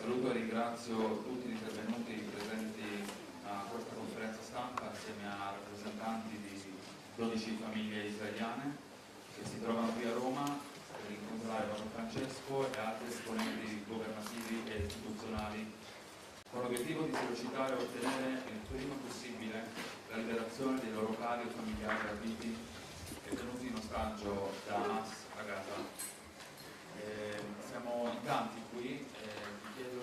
Saluto e ringrazio tutti gli intervenuti presenti a questa conferenza stampa assieme a rappresentanti di 12 famiglie israeliane che si trovano qui a Roma per incontrare Papa Francesco e altri esponenti governativi e istituzionali con l'obiettivo di sollecitare e ottenere il prima possibile la liberazione dei loro cari e familiari rapiti e tenuti in ostaggio da Hamas a Gaza. Siamo in tanti qui, vi chiedo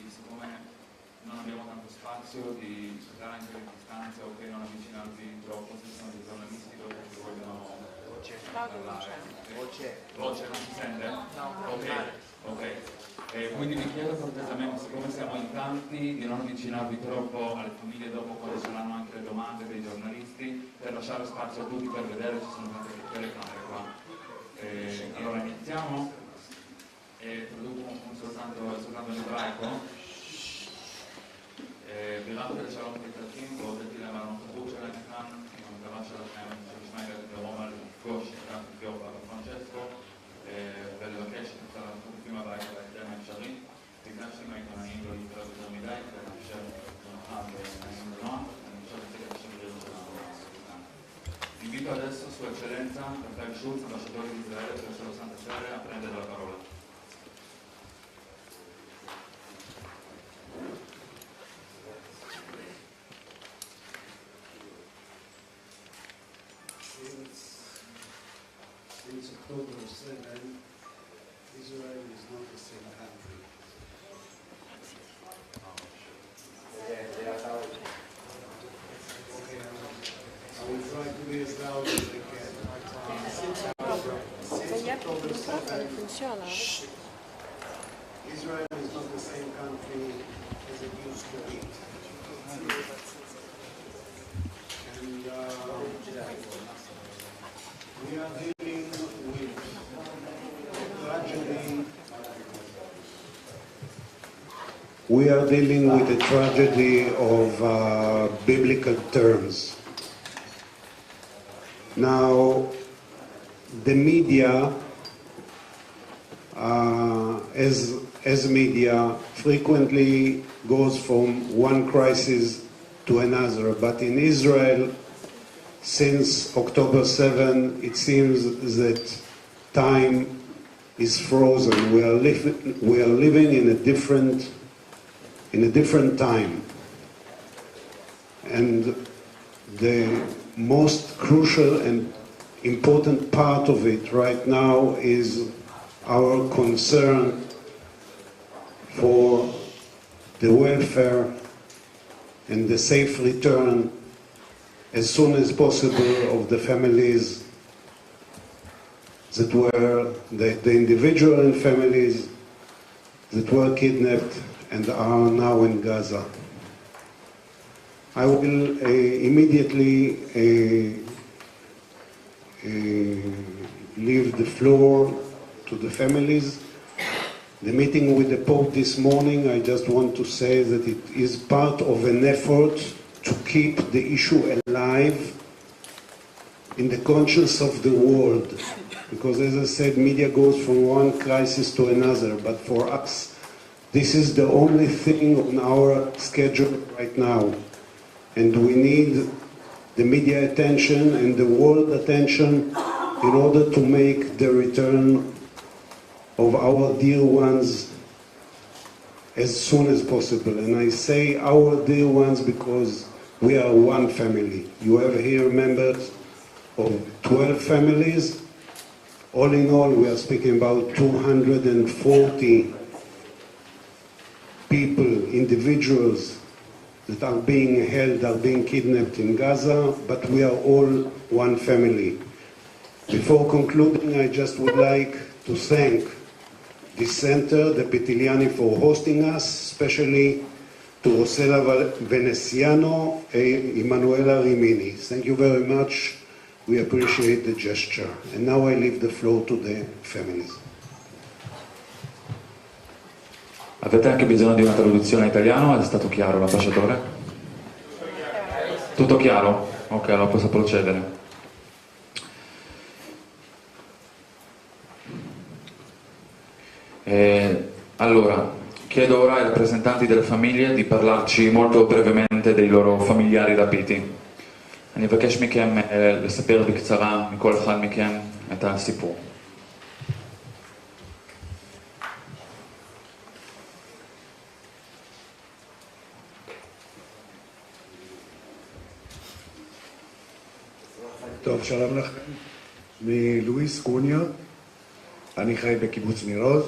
siccome non abbiamo tanto spazio, di stare anche le distanze o che non avvicinarvi troppo, se sono dei giornalisti che vogliono parlare. Voce non si sente? No. Ok. Quindi vi chiedo cortesemente, siccome siamo in tanti, di non avvicinarvi troppo alle famiglie dopo quando saranno anche le domande dei giornalisti, per lasciare spazio a tutti per vedere, ci sono tante telecamere qua. Allora iniziamo. Traduco soltanto in ebraico. בלחץ שלום מתארחים והודיתי להם על הנוכחות שלהם כאן, עם המטרה שלכם שנשמע לרומא לפגוש את האפיפיור פאפה פרנצ'סקו ולבקש את החטופים הביתה בהקדם האפשרי. ביקשתי מהעיתונאים לא להתקרב יותר מדי כדי לאפשר תנוחה ונעים ונועם. אני חושב להציג את השגרירות שלנו כאן. Invito adesso Sua Eccellenza Rafael Schulz, ambasciatore di Israele presso la Santa Sede, a prendere la parola. Since October 7, Israel is not the same country. Okay, I will try to be as loud as I can. Since October 7, Israel is not the same country as it used to be. And we are dealing with a tragedy we are dealing with a tragedy of biblical terms. Now, the media, as media, frequently goes from one crisis to another. But in Israel, since October 7, it seems that time is frozen. We are living in a different time. And the most crucial and important part of it right now is our concern for the welfare and the safe return as soon as possible of the families that were, the individual and families that were kidnapped and are now in Gaza. I will immediately leave the floor to the families. The meeting with the Pope this morning, I just want to say that it is part of an effort to keep the issue alive in the conscience of the world. Because as I said, media goes from one crisis to another, but for us, this is the only thing on our schedule right now. And we need the media attention and the world attention in order to make the return of our dear ones as soon as possible. And I say our dear ones because we are one family. You have here members of 12 families. All in all, we are speaking about 240 people, individuals that are being held, are being kidnapped in Gaza, but we are all one family. Before concluding, I just would like to thank this center, the Italiano, for hosting us, especially to Rosella Veneziano and Emanuela Rimini. Thank you very much. We appreciate the gesture. And now I leave the floor to the families. Avete anche bisogno di una traduzione in italiano? È stato chiaro l'ambasciatore? Tutto chiaro? Ok, allora posso procedere. Allora, chiedo ora ai rappresentanti delle famiglie di parlarci molto brevemente dei loro familiari rapiti. אני מבקש מכם לספר בקצרה מכל אחד מכם את הסיפור. טוב, שלום לכם. מלואיס קוניה, אני חי בקיבוץ ניר עוז.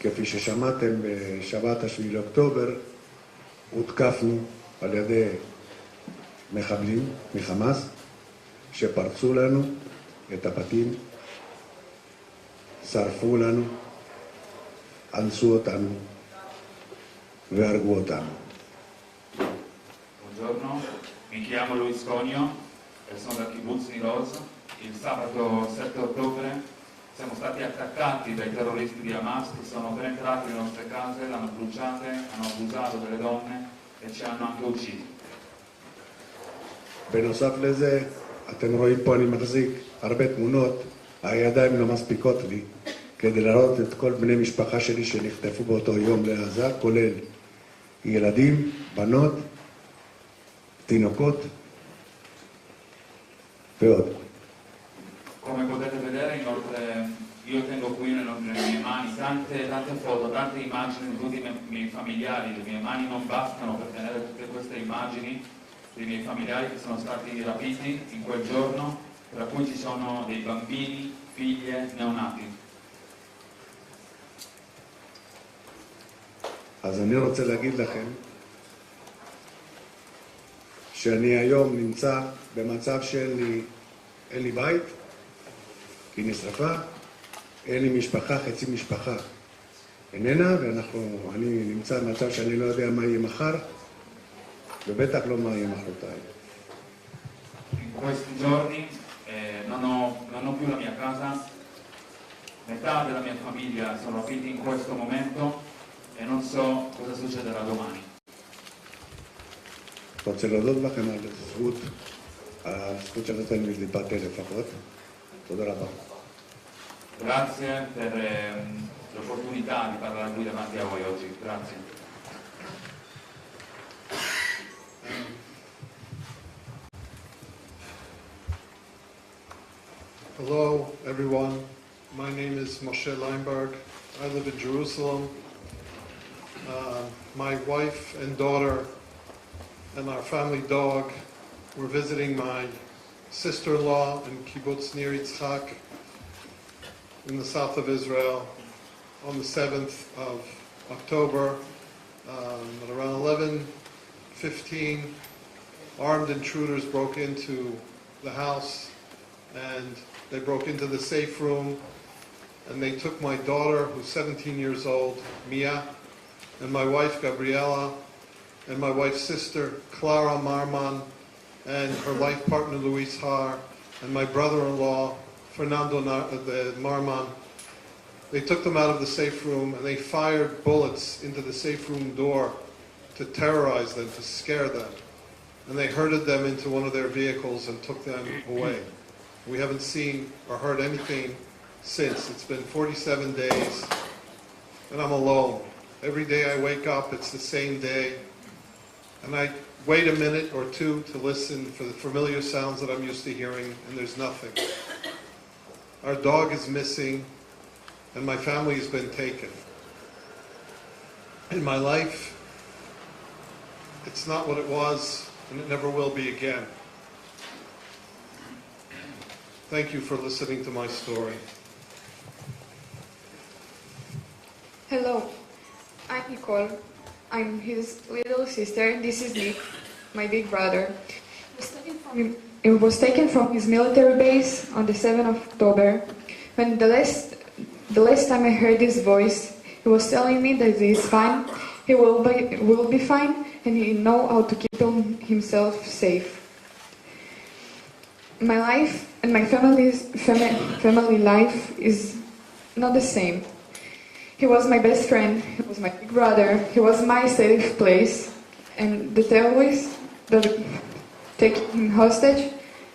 כפי ששמעתם, בשבת השביעי לאוקטובר הותקפנו על ידי מחבלים מחמאס שפרצו לנו את הבתים, שרפו לנו, אנסו אותנו והרגו אותנו. Buongiorno, mi chiamo Luis Conio e sono dal kibbutz Nir Oz. Il sabato 7 ottobre siamo stati attaccati dai terroristi di Hamas che sono penetrati nelle nostre case, le hanno bruciate, hanno abusato delle donne e ci hanno anche uccisi. בנוסף לזה, אתם רואים פה אני מחזיק הרבה תמונות, הידיים לא מספיקות לי כדי לראות את כל בני משפחה שלי שנחטפו באותו יום לעזה, כולל ילדים, בנות, תינוקות ועוד. Come potete vedere, inoltre, io tengo qui nelle mie mani tante foto, tante immagini di tutti i miei familiari. Le mie mani non bastano per tenere tutte queste immagini dei miei familiari che sono stati rapiti in quel giorno, tra cui ci sono dei bambini, figlie, neonati. אז אני רוצה להגיד לכם שאני היום נמצא במצב שאין לי בית, כי נשרפה, אין לי משפחה, חצי משפחה איננה, ואני נמצא במצב שאני לא יודע מה יהיה מחר, ובטח לא מה יהיה מחרתיים. In questi giorni non ho più la mia casa, metà della mia famiglia sono rapiti in questo momento e non so cosa succederà domani. רוצה להודות לכם על הזכות שנתן לי להתבטא לפחות. תודה רבה. Grazie per l'opportunità di parlare qui davanti a voi oggi. Grazie. Hello, everyone. My name is Moshe Leinberg. I live in Jerusalem. My wife and daughter and our family dog were visiting my sister-in-law in Kibbutz Nir Yitzchak in the south of Israel on the 7th of October. At around 11:15, armed intruders broke into the house, and they broke into the safe room, and they took my daughter, who's 17 years old, Mia, and my wife, Gabriela, and my wife's sister, Clara Marman, and her life partner, Luis Har, and my brother-in-law, Fernando Marman. They took them out of the safe room, and they fired bullets into the safe room door to terrorize them, to scare them. And they herded them into one of their vehicles and took them away. We haven't seen or heard anything since. It's been 47 days, and I'm alone. Every day I wake up, it's the same day, and I wait a minute or two to listen for the familiar sounds that I'm used to hearing, and there's nothing. Our dog is missing, and my family has been taken. In my life, it's not what it was, and it never will be again. Thank you for listening to my story. Hello, I'm Nicole. I'm his little sister. This is Nick, my big brother. He was taken from his military base on the 7th of October. When the last time I heard his voice, he was telling me that he is fine, he will be fine, and he know how to keep himself safe. My life and my family life is not the same. He was my best friend, he was my big brother, he was my safe place, and the terrorists that take him hostage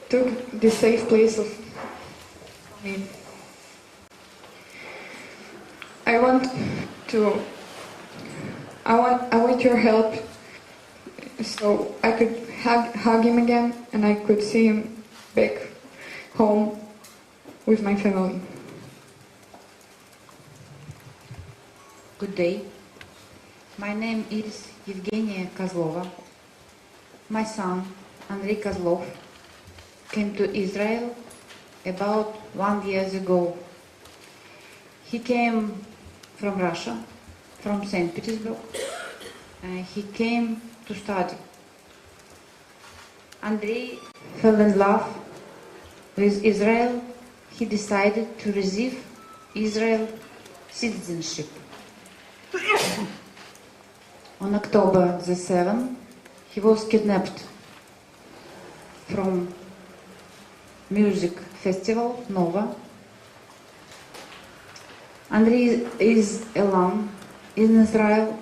took the safe place of me. I want your help so I could hug him again and I could see him back home with my family. Good day. My name is Evgenia Kozlova. My son, Andrei Kozlov, came to Israel about 1 year ago. He came from Russia, from St. Petersburg. He came to study. Andrei fell in love with Israel. He decided to receive Israel citizenship. On October the 7th, he was kidnapped from music festival Nova. Andrei is alone in Israel.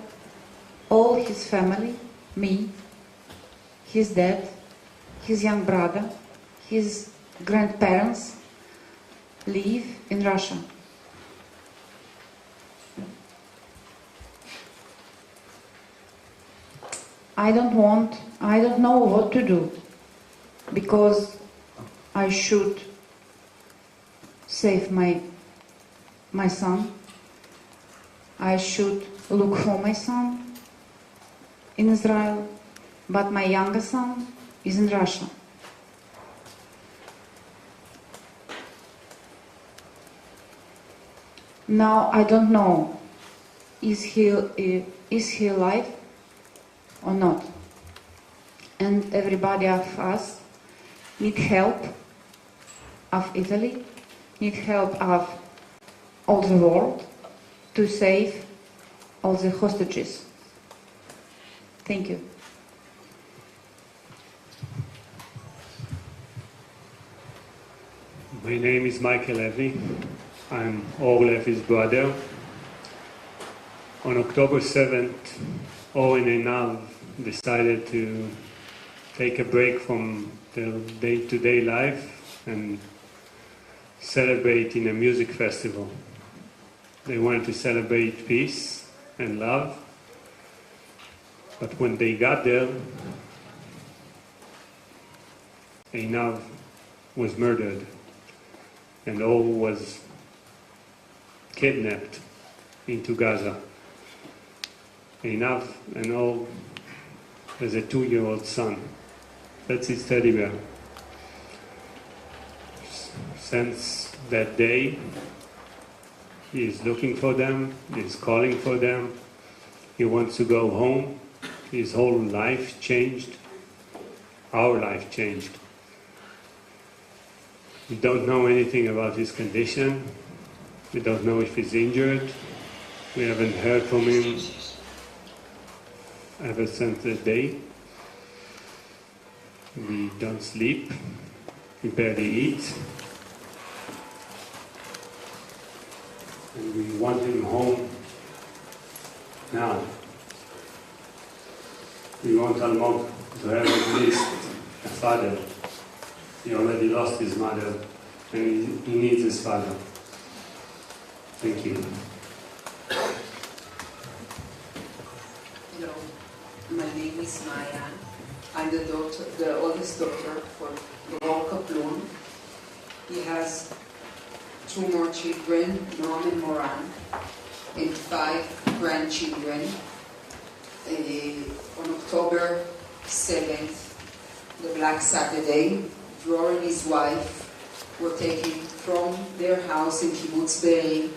All his family, me, his dad, his young brother, his grandparents live in Russia. I don't know what to do, because I should save my son. I should look for my son in Israel, but my younger son is in Russia. Now I don't know, is he alive or not? And everybody of us need help of Italy, need help of all the world to save all the hostages. Thank you. My name is Michael Levy. I'm Or Levy's brother. On October 7th, Owen and Nav decided to take a break from their day-to-day life and celebrate in a music festival. They wanted to celebrate peace and love, but when they got there, Einav was murdered and Or was kidnapped into Gaza. Einav and Or has a 2-year-old son. That's his teddy bear. Since that day, he is looking for them, he is calling for them, he wants to go home. His whole life changed. Our life changed. We don't know anything about his condition. We don't know if he's injured. We haven't heard from him ever since that day. We don't sleep. We barely eat. And we want him home now. We want Almog to have at least a father. He already lost his mother, and he needs his father. Thank you. Hello, my name is Maya. I'm the oldest daughter for Ron Kaplun. He has 2 more children, Noam and Moran, and 5 grandchildren. On October 7th, the Black Saturday, Dror and his wife were taken from their house in Kibbutz Be'eri.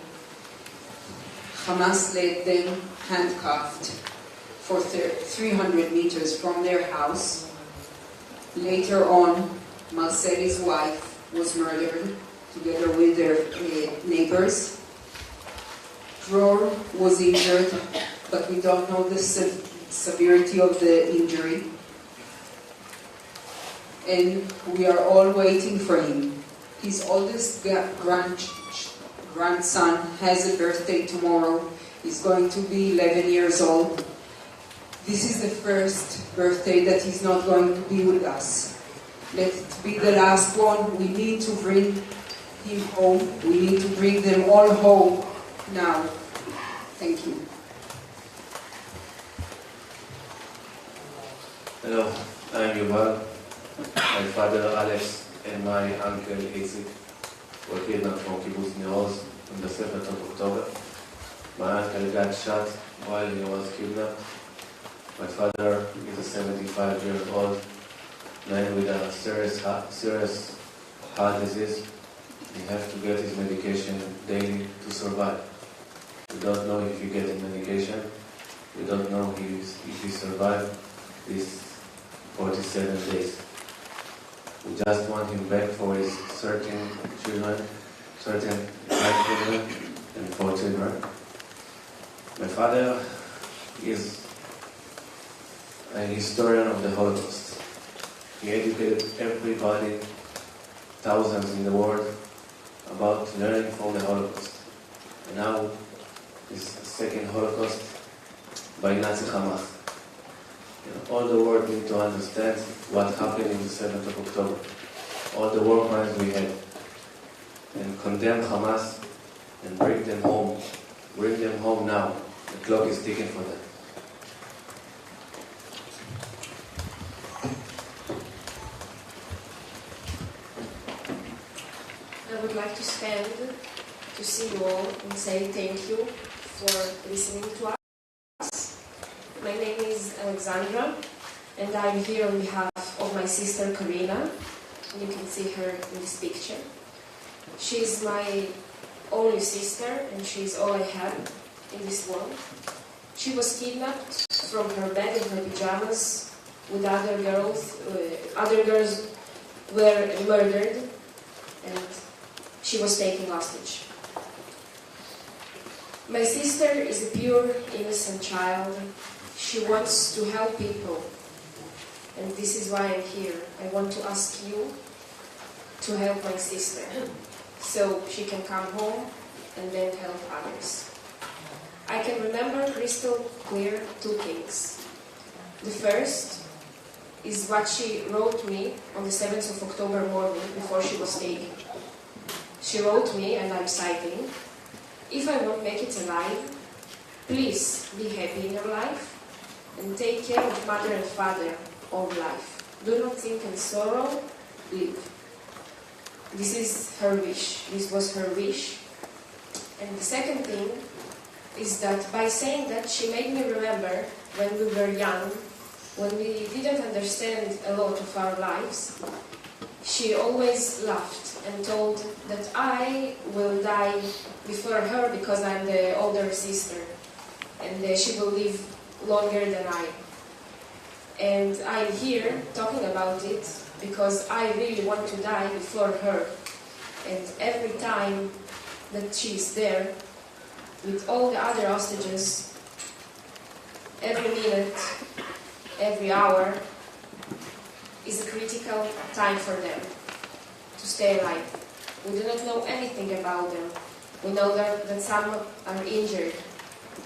Hamas led them handcuffed for 300 meters from their house. Later on, Marceli's wife was murdered together with their neighbors. Dror was injured, but we don't know the severity of the injury. And we are all waiting for him. His oldest grandson has a birthday tomorrow. He's going to be 11 years old. This is the first birthday that he's not going to be with us. Let it be the last one. We need to bring him home. We need to bring them all home now. Thank you. Hello, I'm Yuval. My father Alex and my uncle Isaac were kidnapped from Kibbutz Neroz on the 7th of October. My uncle got shot while he was kidnapped. My father is a 75-year-old man with a serious heart disease. He has to get his medication daily to survive. We don't know if he gets his medication. We don't know if he survived these 47 days. We just want him back for his 13 children, 13 grandchildren, and 4 children. My father is a historian of the Holocaust. He educated everybody, thousands in the world, about learning from the Holocaust. And now is a second Holocaust by Nazi Hamas. All the world need to understand what happened in the 7th of October. All the war crimes we had. And condemn Hamas and bring them home. Bring them home now. The clock is ticking for them. I would like to see you all and say thank you for listening to us. My name is Alexandra, and I'm here on behalf of my sister Karina. You can see her in this picture. She's my only sister, and she's all I have in this world. She was kidnapped from her bed in her pajamas with other girls. Other girls were murdered, and she was taken hostage. My sister is a pure, innocent child. She wants to help people, and this is why I'm here. I want to ask you to help my sister, so she can come home and then help others. I can remember crystal clear two things. The first is what she wrote me on the 7th of October morning before she was taken. She wrote me, and I'm citing, "If I won't make it alive, please be happy in your life and take care of mother and father all life. Do not think in sorrow, live." This is her wish. This was her wish. And the second thing is that by saying that, she made me remember when we were young, when we didn't understand a lot of our lives. She always laughed and told that I will die before her because I'm the older sister, and she will live longer than I. And I'm here talking about it because I really want to die before her. And every time that she's there, with all the other hostages, every minute, every hour is a critical time for them to stay alive. We do not know anything about them. We know that some are injured,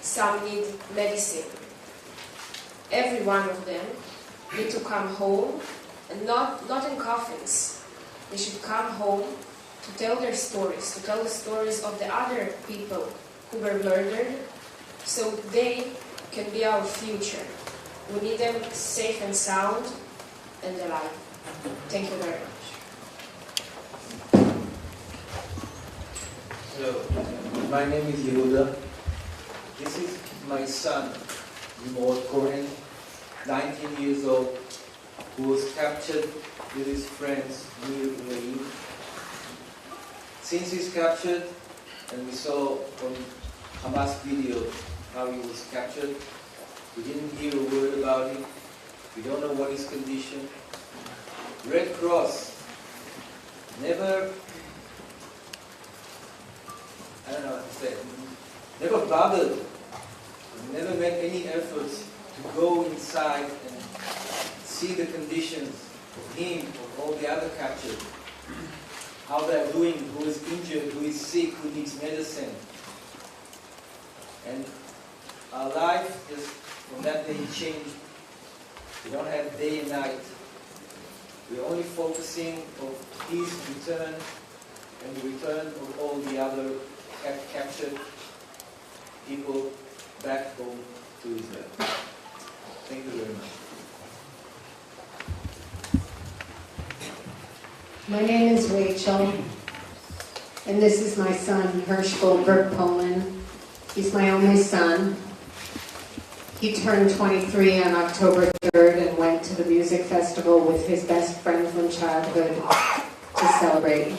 some need medicine. Every one of them need to come home, and not in coffins. They should come home to tell their stories, to tell the stories of the other people who were murdered, so they can be our future. We need them safe and sound and alive. Thank you very much. Hello, my name is Yehuda. This is my son, Cohen, 19 years old, who was captured with his friends near Ebraico. Since he's captured, and we saw on Hamas video how he was captured, we didn't hear a word about him. We don't know what his condition. Red Cross never, I don't know what to say, never bothered, never made any efforts to go inside and see the conditions of him, of all the other captured, how they're doing, who is injured, who is sick, who needs medicine. And our life is, from that day, changed. We don't have day and night. We're only focusing on his return and the return of all the other captured people back home to Israel. Thank you very much. My name is Rachel, and this is my son, Herschel Berg-Poland. He's my only son. He turned 23 on October 3rd and went to the music festival with his best friend from childhood to celebrate.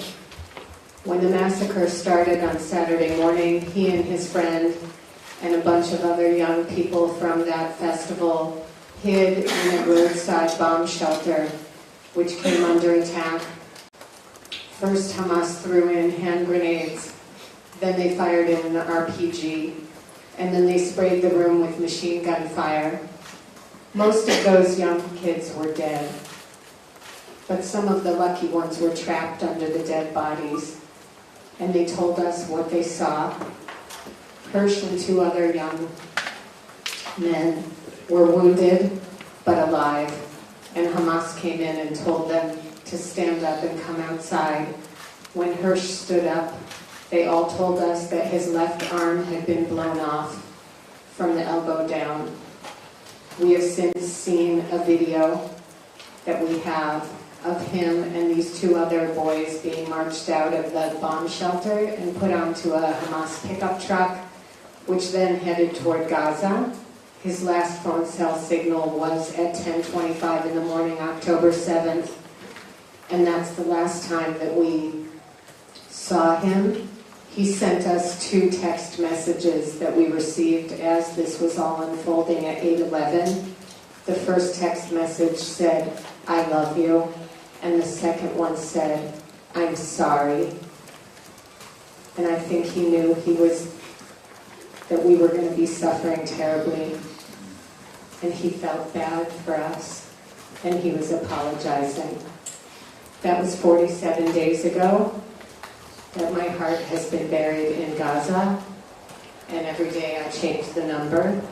When the massacre started on Saturday morning, he and his friend and a bunch of other young people from that festival hid in a roadside bomb shelter, which came under attack. First, Hamas threw in hand grenades, then they fired in an RPG, and then they sprayed the room with machine gun fire. Most of those young kids were dead, but some of the lucky ones were trapped under the dead bodies, and they told us what they saw. Hirsch and two other young men were wounded but alive, and Hamas came in and told them to stand up and come outside. When Hirsch stood up, they all told us that his left arm had been blown off from the elbow down. We have since seen a video that we have of him and these two other boys being marched out of the bomb shelter and put onto a Hamas pickup truck, which then headed toward Gaza. His last phone cell signal was at 10:25 in the morning, October 7th. And that's the last time that we saw him. He sent us 2 text messages that we received as this was all unfolding at 8:11. The first text message said, "I love you," and the second one said, "I'm sorry." And I think he knew that we were going to be suffering terribly, and he felt bad for us, and he was apologizing. That was 47 days ago that my heart has been buried in Gaza, and every day I change the number.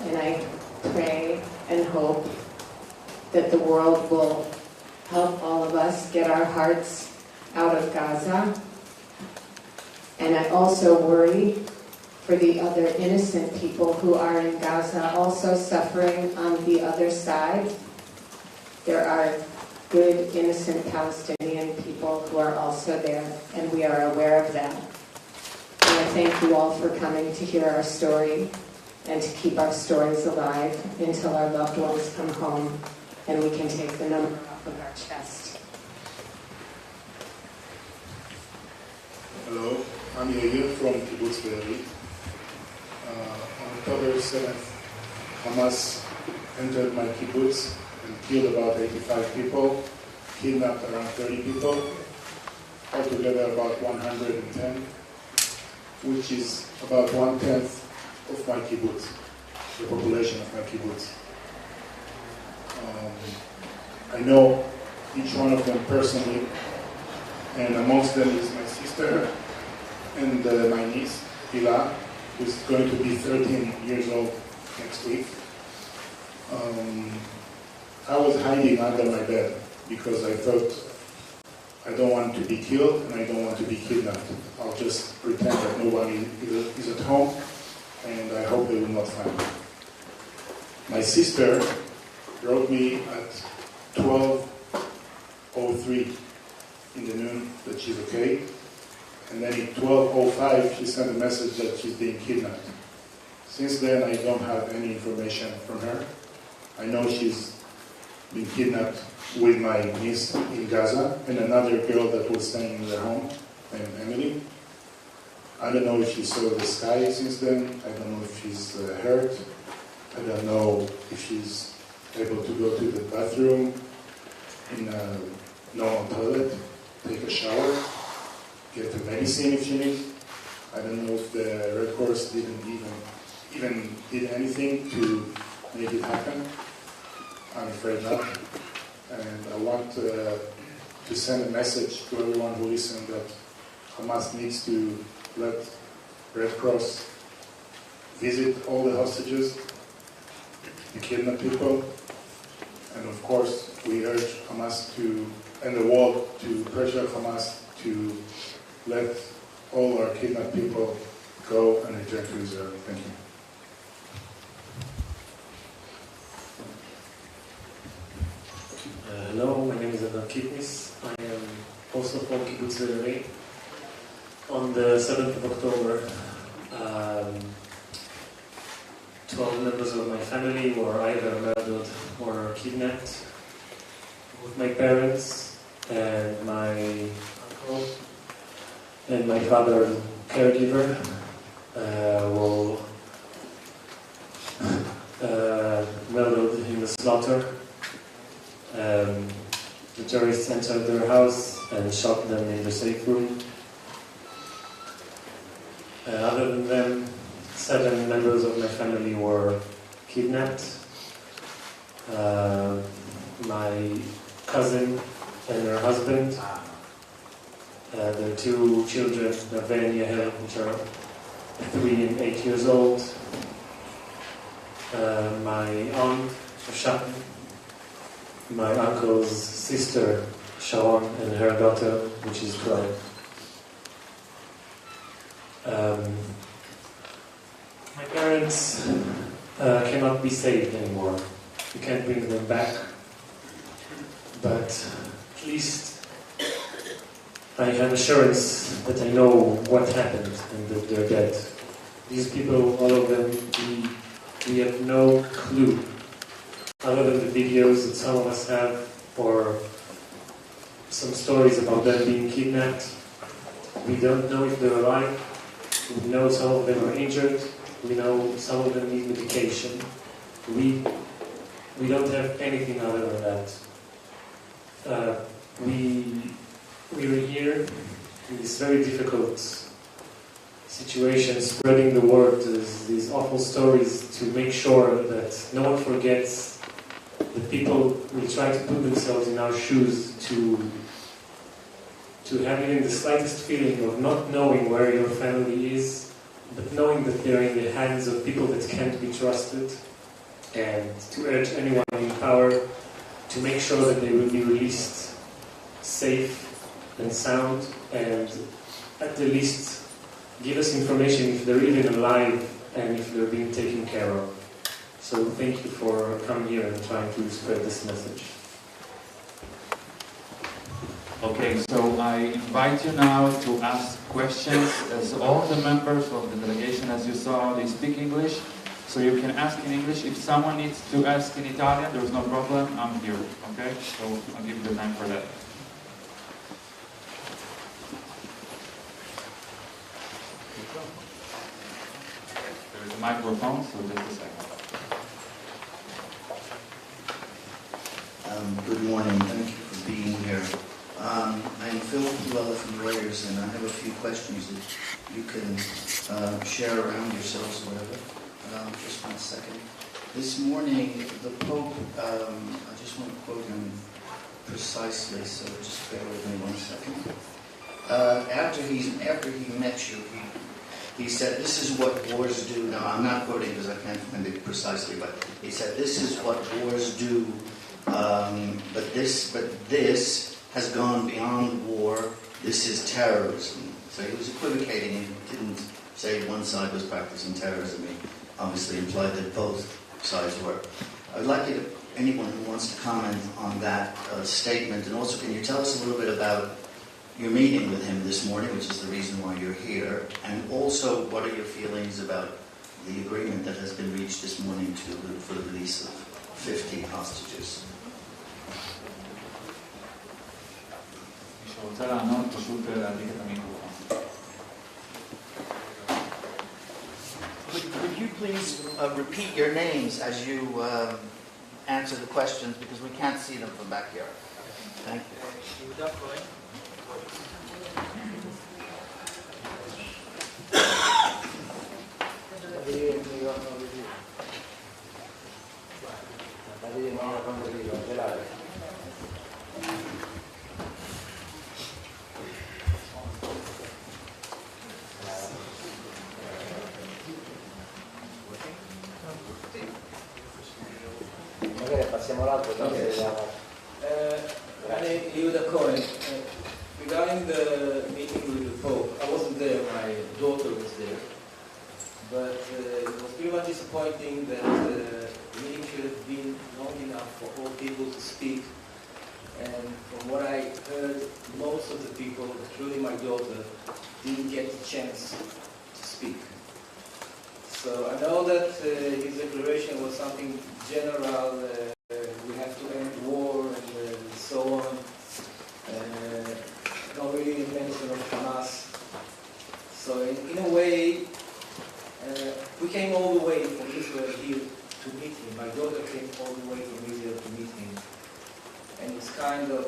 And I pray and hope that the world will help all of us get our hearts out of Gaza. And I also worry for the other innocent people who are in Gaza, also suffering on the other side. There are good, innocent Palestinian people who are also there, and we are aware of that. And I thank you all for coming to hear our story and to keep our stories alive until our loved ones come home and we can take the number off of our chest. Hello, I'm Yair from Kibbutz Be'eri. On October 7th, Hamas entered my kibbutz and killed about 85 people, kidnapped around 30 people, altogether about 110, which is about 1/10 of my kibbutz, the population of my kibbutz. I know each one of them personally, and amongst them is my sister and my niece, Hila, who's going to be 13 years old next week. I was hiding under my bed because I thought I don't want to be killed and I don't want to be kidnapped. I'll just pretend that nobody is at home, and I hope they will not find me. My sister wrote me at 12:03 in the noon that she's okay, and then at 12:05 she sent a message that she's being kidnapped. Since then I don't have any information from her. I know she's been kidnapped with my niece in Gaza and another girl that was staying in their home named Emily. I don't know if she saw the sky since then. I don't know if she's hurt. I don't know if she's able to go to the bathroom in a normal toilet, take a shower, get the medicine if she needs. I don't know if the Red Cross didn't even did anything to make it happen. I'm afraid not. And I want to send a message to everyone who listens that Hamas needs to let Red Cross visit all the hostages, the kidnapped people, and of course we urge Hamas and the world to pressure Hamas to let all our kidnapped people go and return to Israel. Thank you. Hello, my name is Adam Kipnis. I am also from Kibbutz Be'eri. On the 7th of October, 12 members of my family were either murdered or kidnapped. With my parents and my uncle and my father, caregiver, were murdered in the slaughter. The terrorists entered their house and shot them in the safe room. Other than them, 7 members of my family were kidnapped. My cousin and her husband, their 2 children, Nave and Yahel, which are 3 and 8 years old. My aunt, Sharon, my uncle's sister, Sharon, and her daughter, which is 12. My parents cannot be saved anymore. We can't bring them back. But at least I have assurance that I know what happened and that they're dead. These people, all of them, we have no clue, other than the videos that some of us have, or some stories about them being kidnapped. We don't know if they're alive. We know some of them are injured. We know some of them need medication. We don't have anything other than that. We were here in this very difficult situation, spreading the word, these awful stories, to make sure that no one forgets. The people will try to put themselves in our shoes, to have even the slightest feeling of not knowing where your family is, but knowing that they're in the hands of people that can't be trusted, and to urge anyone in power to make sure that they will be released safe and sound, and at the least give us information if they're even alive and if they're being taken care of. So thank you for coming here and trying to spread this message. Okay, so I invite you now to ask questions. As all the members of the delegation, as you saw, they speak English, so you can ask in English. If someone needs to ask in Italian, there's no problem, I'm here, okay? So I'll give you the time for that. There is a microphone, so just a second. Good morning, thank you for being here. I'm Phil Luella from Reuters, and I have a few questions that you can share around yourselves or whatever. Just 1 second. This morning, the Pope, I just want to quote him precisely, so just bear with me 1 second. After he met you, he said, "This is what wars do." Now, I'm not quoting because I can't find it precisely, but he said, "This is what wars do, but this has gone beyond war. This is terrorism." So he was equivocating and didn't say one side was practicing terrorism. He obviously implied that both sides were. I'd like you to, anyone who wants to comment on that statement, and also can you tell us a little bit about your meeting with him this morning, which is the reason why you're here, and also what are your feelings about the agreement that has been reached this morning for the release of 50 hostages? Could you please repeat your names as you answer the questions, because we can't see them from back here. Thank you. Regarding the meeting with the Pope, I wasn't there, my daughter was there. But it was pretty much disappointing that the meeting should have been long enough for all people to speak. And from what I heard, most of the people, including my daughter, didn't get the chance to speak. So I know that his declaration was something general, we have to end war and so on. Not really a mention of Hamas. So in a way, we came all the way from Israel here to meet him. My daughter came all the way from Israel to meet him. And it's kind of,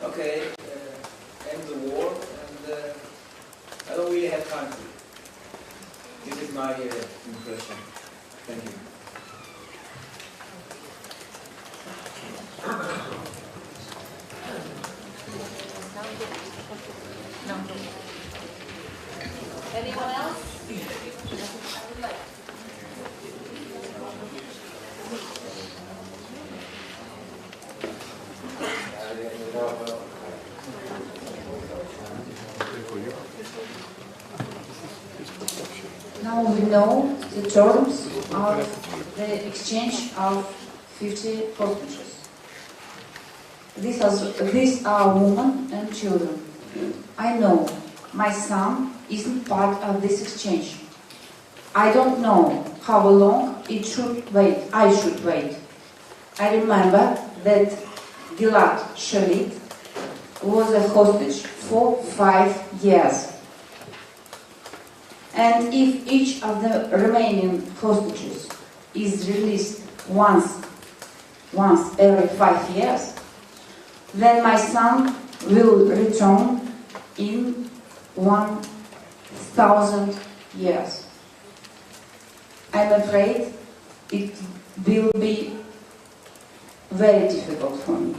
okay, end the war, and I don't really have time for it. This is my impression. Thank you. Anyone else? Now we know the terms of the exchange of 50 hostages. These are women and children. I know my son isn't part of this exchange. I don't know how long I should wait. I remember that Gilad Shalit was a hostage for 5 years. And if each of the remaining hostages is released once every 5 years, then my son will return in 1,000 years. I'm afraid it will be very difficult for me.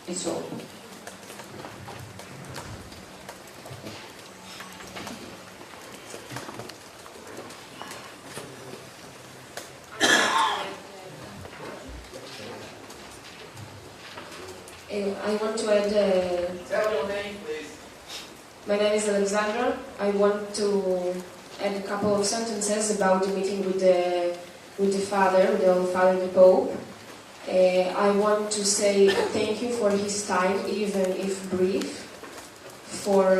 It's all. I want to add... Tell your name, please. My name is Alexandra. I want to add a couple of sentences about the meeting with the Father, with the Holy Father, the Pope. I want to say thank you for his time, even if brief, for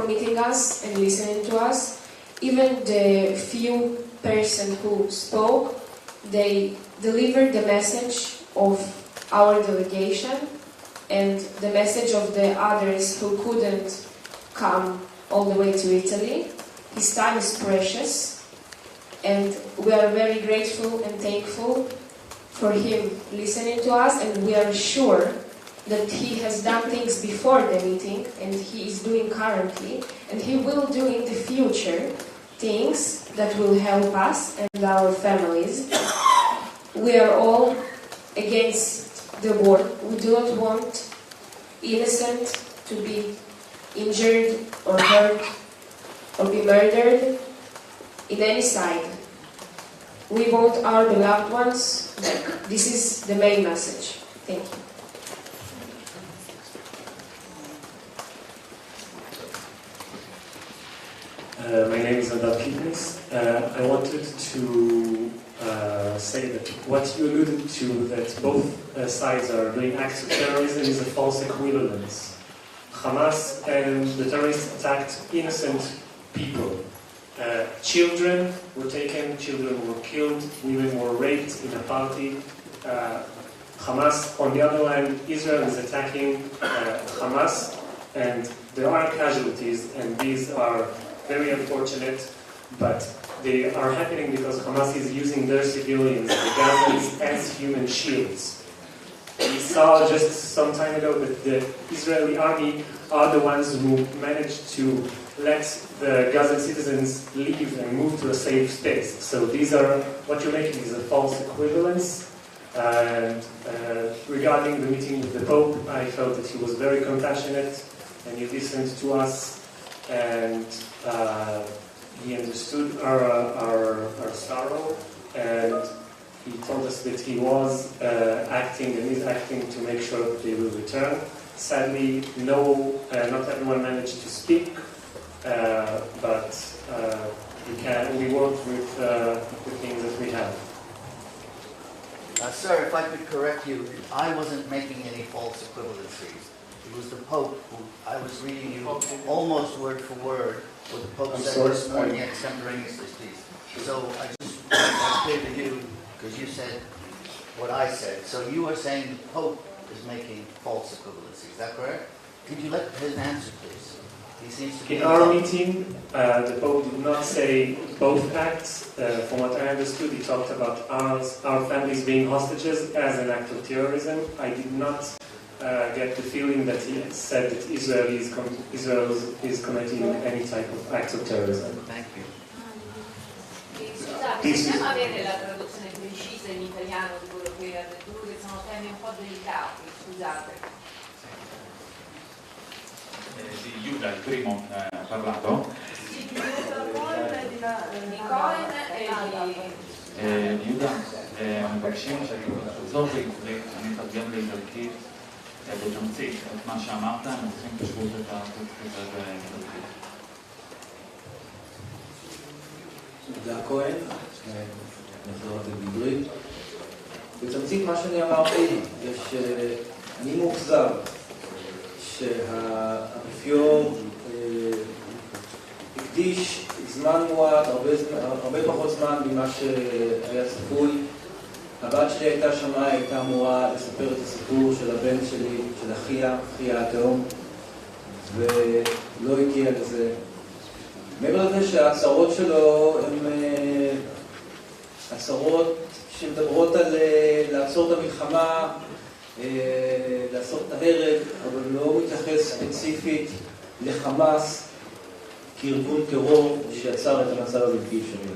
meeting us and listening to us. Even the few person who spoke, they delivered the message of our delegation and the message of the others who couldn't come all the way to Italy. His time is precious, and we are very grateful and thankful for him listening to us, and we are sure that he has done things before the meeting, and he is doing currently, and he will do in the future things that will help us and our families. We are all against the war. We do not want innocent to be injured or hurt or be murdered in any side. We want our beloved ones back. This is the main message. Thank you. My name is Adab Kidnis. I wanted to say that what you alluded to, that both sides are doing acts of terrorism, is a false equivalence. Hamas and the terrorists attacked innocent people. Children were taken, children were killed, women were raped in a party. Hamas, on the other hand, Israel is attacking Hamas, and there are casualties, and these are very unfortunate, but they are happening because Hamas is using their civilians, the Gazans, as human shields. We saw just some time ago that the Israeli army are the ones who managed to let the Gazan citizens leave and move to a safe space. So these are, what you're making is a false equivalence. And regarding the meeting with the Pope, I felt that he was very compassionate and he listened to us, and he understood our sorrow, and he told us that he was acting and is acting to make sure that they will return. Sadly, not everyone managed to speak, but we worked with the things that we have. Sir, if I could correct you, I wasn't making any false equivalencies. It was the Pope who, I was reading you almost word for word what the Pope said this morning extemporaneously, please. So I just want that clear to you, because you said what I said. So you are saying the Pope is making false equivalencies. Is that correct? Could you let him answer, please? He seems to be in our meeting, the Pope did not say both acts. From what I understood, he talked about our families being hostages as an act of terrorism. I did not get the feeling that he said that Israel is committing any type of act of terrorism. Thank you. Scusate, possiamo avere la traduzione precisa in italiano di quello che ha detto, che sono temi un po' delicati, scusate. Di Giuda, il primo ha parlato. Sì, di Cohen e di... יהודה, מבקשים שתחזור ונתרגם לאיטלקית בתמצית את מה שאמרת, הם רוצים פשוט את הטקסט הזה באיטלקית. יהודה כהן, נחזור את זה בעברית. בתמצית מה שאני אמרתי, אני מאוכזב שהאפיפיור הקדיש זמן מועט, הרבה פחות זמן ממה שהיה צפוי. הבת שלי הייתה שמה, הייתה אמורה לספר את הסיפור של הבן שלי, של אחיה התאום, ולא הגיע לזה. מעבר לזה שההצהרות שלו הן הצהרות שמדברות על לעצור את המלחמה, לעשות את ההרג, אבל לא מתייחס ספציפית לחמאס כארגון טרור שיצר את המצב הבלתי אפשרי.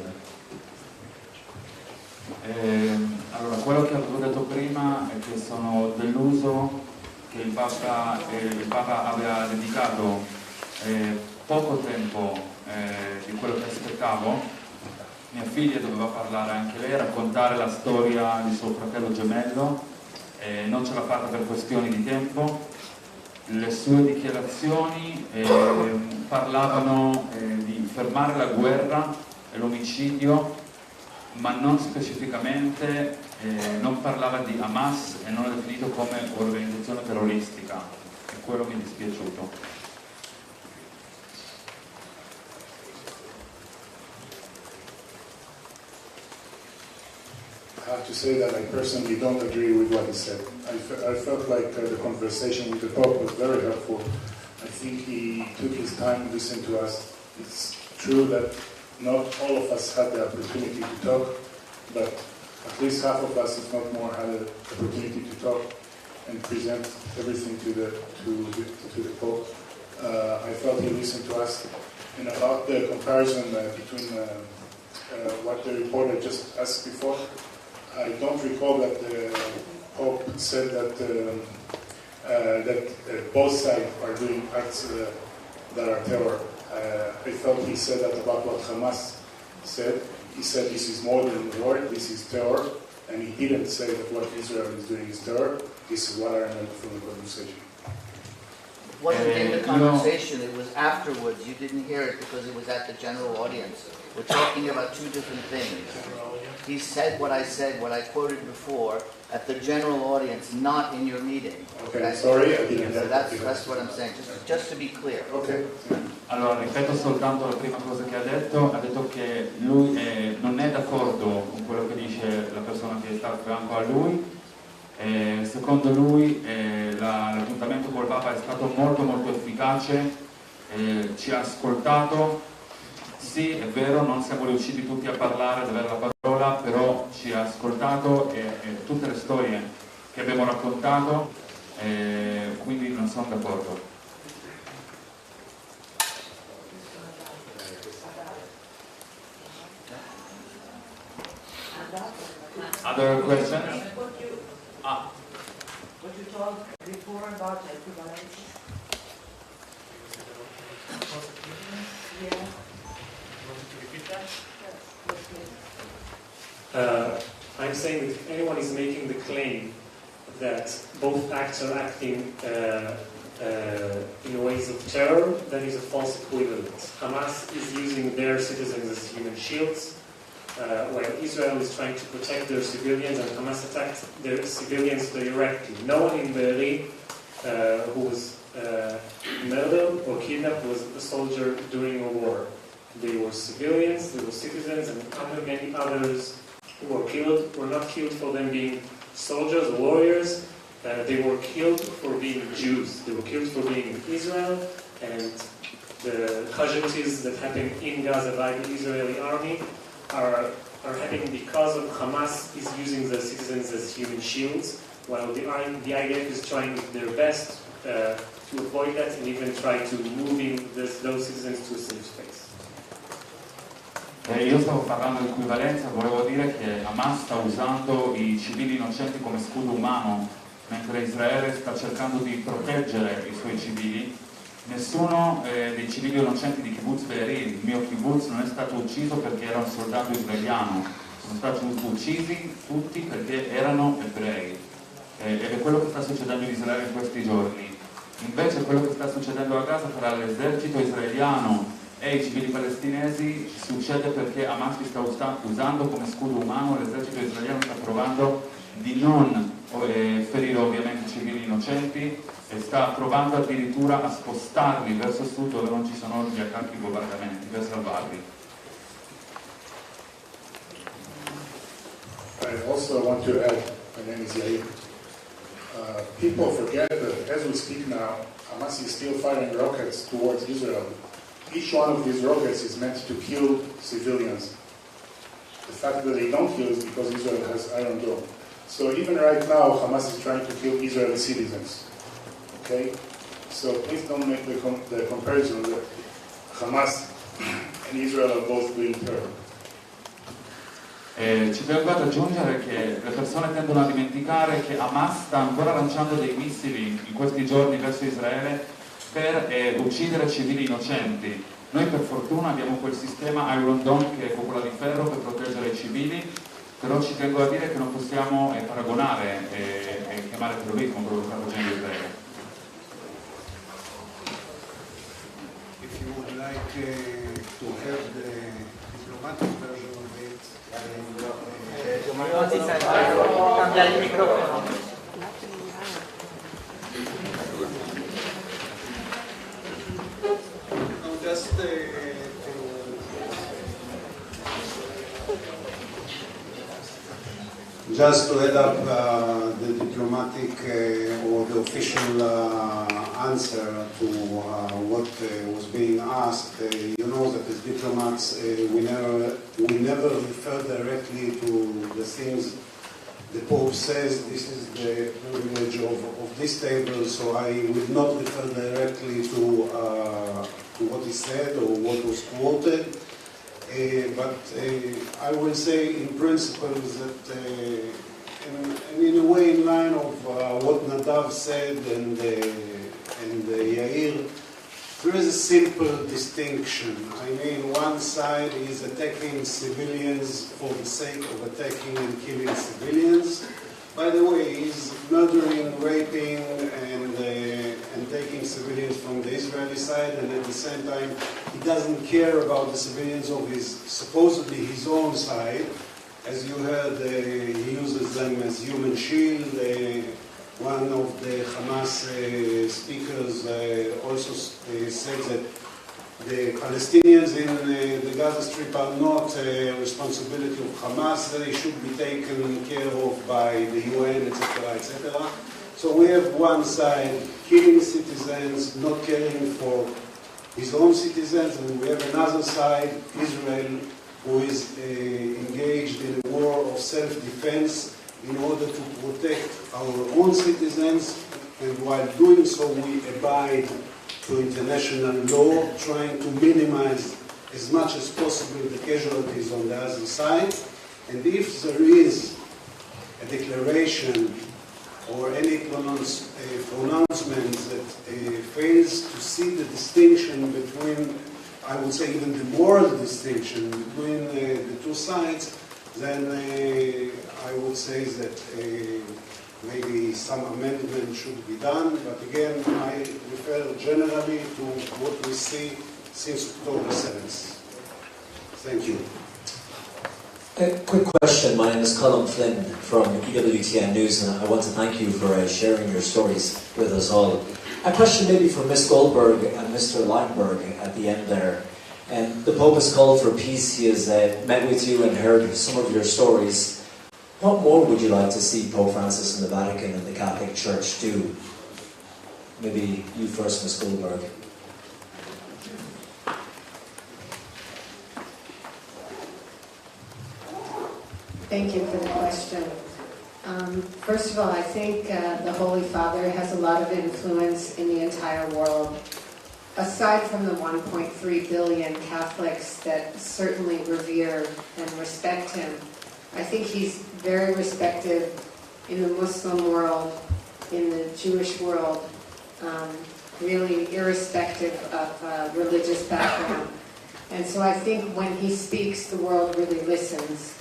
Allora, quello che avevo detto prima è che sono deluso che il Papa aveva dedicato poco tempo di quello che aspettavo. Mia figlia doveva parlare anche lei, raccontare la storia di suo fratello gemello, non ce l'ha fatta per questioni di tempo. Le sue dichiarazioni parlavano di fermare la guerra e l'omicidio, ma non specificamente, non parlava di Hamas e non l'ha definito come organizzazione terroristica, e quello mi è dispiaciuto. I have to say that I personally don't agree with what he said. I felt like the conversation with the Pope was very helpful. I think he took his time to listen to us. It's true that not all of us had the opportunity to talk, but at least half of us, if not more, had the opportunity to talk and present everything to the Pope. I felt he listened to us. And about the comparison between what the reporter just asked before, I don't recall that the Pope said that both sides are doing acts that are terror. I felt he said that about what Hamas said. He said this is more than war, this is terror, and he didn't say that what Israel is doing is terror. This is what I remember from the conversation. It wasn't in the conversation, it was afterwards. You didn't hear it because it was at the general audience. We're talking about two different things. He said, what I quoted before, at the general audience, not in your meeting. Okay, sorry, I didn't. So that's what I'm saying, just to be clear. Okay. Allora, ripeto soltanto la prima cosa che ha detto che lui non è d'accordo con quello che dice la persona che sta a fianco a lui. Secondo lui l'appuntamento col Papa è stato molto molto efficace, ci ha ascoltato. Sì, è vero, non siamo riusciti tutti a parlare, ad avere la parola, però ci ha ascoltato e tutte le storie che abbiamo raccontato, quindi non sono d'accordo. Other questions? What you told before about equivalence? Yeah. I'm saying that if anyone is making the claim that both acts are acting in ways of terror, then is a false equivalent. Hamas is using their citizens as human shields, while Israel is trying to protect their civilians, and Hamas attacked their civilians directly. No one in Be'eri who was murdered or kidnapped was a soldier during a war. They were civilians, they were citizens, and many others who were killed were not killed for them being soldiers or warriors. They were killed for being Jews. They were killed for being in Israel, and the casualties that happened in Gaza by the Israeli army are happening because of Hamas is using the citizens as human shields, while the IDF is trying their best to avoid that and even try to moving those citizens to a safe space. Io stavo parlando di equivalenza, volevo dire che Hamas sta usando i civili innocenti come scudo umano, mentre Israele sta cercando di proteggere i suoi civili. Nessuno dei civili innocenti di Kibbutz Be'eri, il mio kibbutz, non è stato ucciso perché era un soldato israeliano, sono stati uccisi tutti perché erano ebrei. Ed è quello che sta succedendo in Israele in questi giorni. Invece quello che sta succedendo a Gaza tra l'esercito israeliano e i civili palestinesi succede perché Hamas li sta usando come scudo umano, l'esercito israeliano sta provando di non ferire ovviamente i civili innocenti e sta provando addirittura a spostarli verso sud dove non ci sono gli attacchi bombardamenti per salvarli. I also want to add, my name is Yair. People forget that as we speak now, Hamas is still firing rockets towards Israel. Each one of these rockets is meant to kill civilians. The fact that they don't kill is because Israel has Iron Dome. So even right now, Hamas is trying to kill Israeli citizens. Okay? So please don't make the comparison that Hamas and Israel are both doing terror. Ci tengo ad aggiungere che le persone tendono a dimenticare che Hamas sta ancora lanciando dei missili in questi giorni verso Israele per uccidere civili innocenti. Noi per fortuna abbiamo quel sistema Iron Dome che è cupola di ferro per proteggere i civili, però ci tengo a dire che non possiamo paragonare e confermare quello che con quello che sta facendo Israele. If you would like to have the diplomatic version of it, Non si sente, cambiare il microfono. no, just to add up the diplomatic or the official answer to what was being asked. You know that as diplomats we never refer directly to the things the Pope says. This is the privilege of this table, so I will not refer directly to what he said or what was quoted. But I will say in principle that in a way in line of what Nadav said and Yair, there is a simple distinction. I mean, one side is attacking civilians for the sake of attacking and killing civilians. By the way, he's murdering, raping, and taking civilians from the Israeli side, and at the same time, he doesn't care about the civilians of supposedly his own side. As you heard, he uses them as human shield. One of the Hamas speakers also said that the Palestinians in the Gaza Strip are not a responsibility of Hamas. They should be taken care of by the UN, etc., etc. So we have one side killing citizens, not caring for his own citizens, and we have another side, Israel, who is engaged in a war of self-defense in order to protect our own citizens, and while doing so we abide to international law, trying to minimize as much as possible the casualties on the other side. And if there is a declaration or any pronouncement that fails to see the distinction between, I would say even the moral distinction between the two sides, then I would say that maybe some amendment should be done. But again, I refer generally to what we see since October 7th. Thank you. A quick question. My name is Colin Flynn from EWTN News, and I want to thank you for sharing your stories with us all. A question maybe for Ms. Goldberg and Mr. Langberg at the end there. The Pope has called for peace. He has met with you and heard some of your stories. What more would you like to see Pope Francis and the Vatican and the Catholic Church do? Maybe you first, Ms. Goldberg. Thank you for the question. First of all, I think the Holy Father has a lot of influence in the entire world. Aside from the 1.3 billion Catholics that certainly revere and respect him, I think he's very respected in the Muslim world, in the Jewish world, really irrespective of religious background. And so I think when he speaks, the world really listens.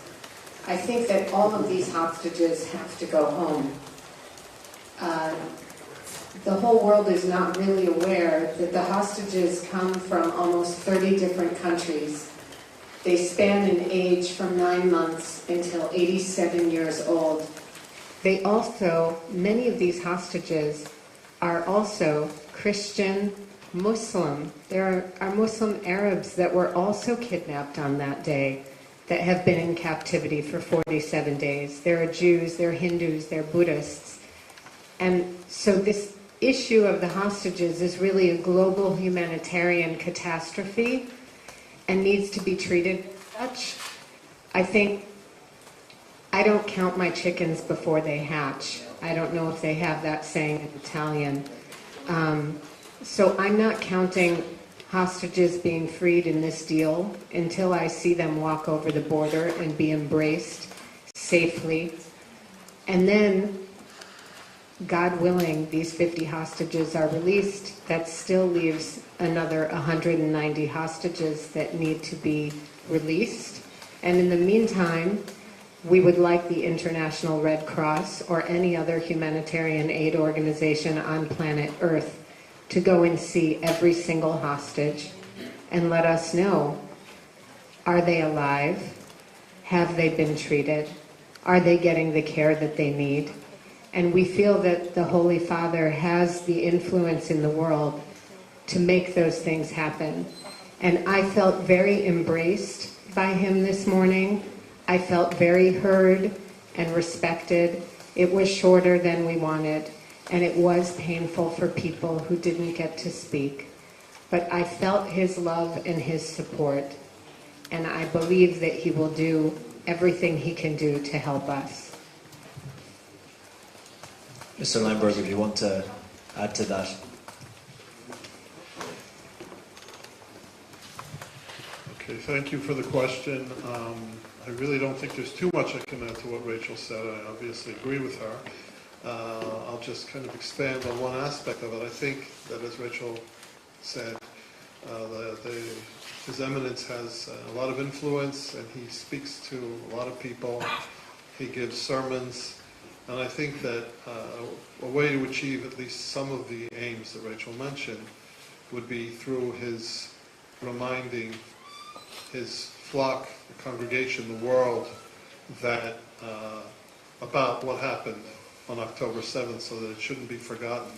I think that all of these hostages have to go home. The whole world is not really aware that the hostages come from almost 30 different countries. They span an age from 9 months until 87 years old. They also, many of these hostages are also Christian, Muslim. There are Muslim Arabs that were also kidnapped on that day that have been in captivity for 47 days. There are Jews, there are Hindus, there are Buddhists. And so this issue of the hostages is really a global humanitarian catastrophe and needs to be treated as such. I think I don't count my chickens before they hatch. I don't know if they have that saying in Italian. So I'm not counting hostages being freed in this deal until I see them walk over the border and be embraced safely. And then, God willing, these 50 hostages are released. That still leaves another 190 hostages that need to be released. And in the meantime, we would like the International Red Cross or any other humanitarian aid organization on planet Earth to go and see every single hostage and let us know, are they alive? Have they been treated? Are they getting the care that they need? And we feel that the Holy Father has the influence in the world to make those things happen. And I felt very embraced by him this morning. I felt very heard and respected. It was shorter than we wanted, and it was painful for people who didn't get to speak. But I felt his love and his support, and I believe that he will do everything he can do to help us. Mr. Lamberg, if you want to add to that. Okay, thank you for the question. I really don't think there's too much I can add to what Rachel said. I obviously agree with her. I'll just kind of expand on one aspect of it. I think that, as Rachel said, His Eminence has a lot of influence, and he speaks to a lot of people. He gives sermons, and I think that a way to achieve at least some of the aims that Rachel mentioned would be through his reminding his flock, the congregation, the world, that about what happened on October 7th, so that it shouldn't be forgotten.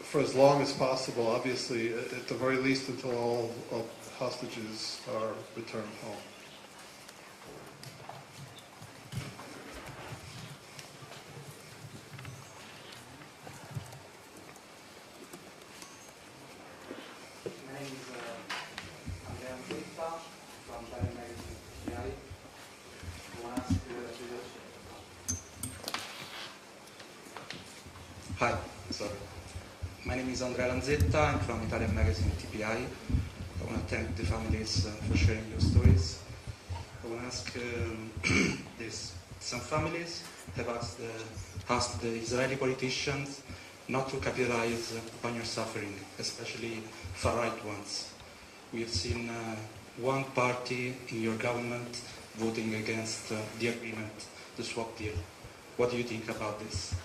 For as long as possible, obviously, at the very least until all hostages are returned home. My name is Andrea from Italian magazine familiari. Hi, sorry. My name is Andrea Lanzetta. I'm from Italian magazine TPI. I want to thank the families for sharing your stories. I want to ask this. Some families have asked the Israeli politicians not to capitalize on your suffering, especially far-right ones. We have seen one party in your government voting against the agreement, the swap deal. What do you think about this?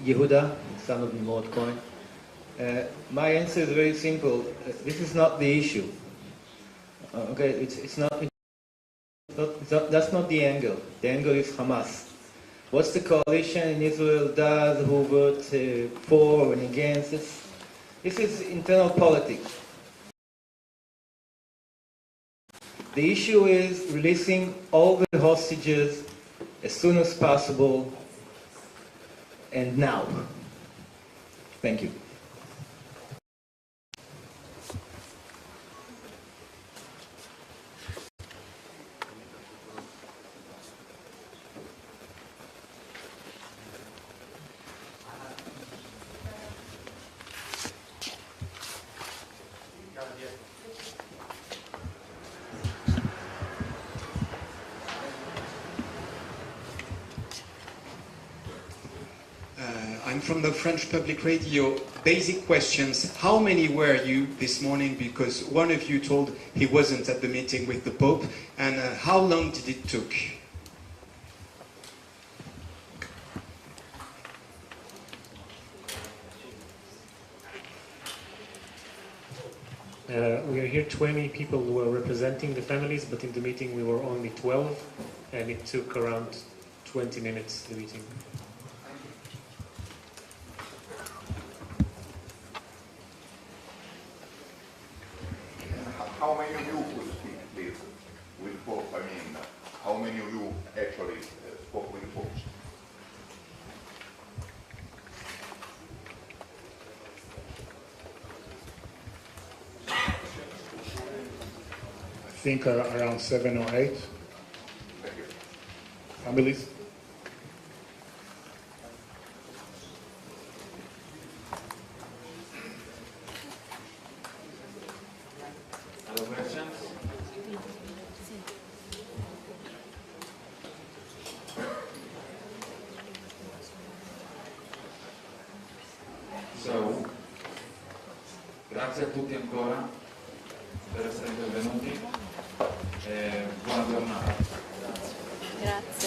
Yehuda, son of Nimrod Cohen. My answer is very simple. This is not the issue. Okay, that's not the angle. The angle is Hamas. What's the coalition in Israel does, who votes for and against? This is internal politics. The issue is releasing all the hostages as soon as possible and now. Thank you. I'm from the French Public Radio. Basic questions. How many were you this morning? Because one of you told he wasn't at the meeting with the Pope. And how long did it took? We are here 20 people who are representing the families, but in the meeting we were only 12, and it took around 20 minutes, the meeting. How many of you could speak, please, with Pope? I mean, how many of you actually spoke with the Pope? I think around 7 or 8 families. Other questions? Grazie a tutti ancora per essere intervenuti e buona giornata. Grazie.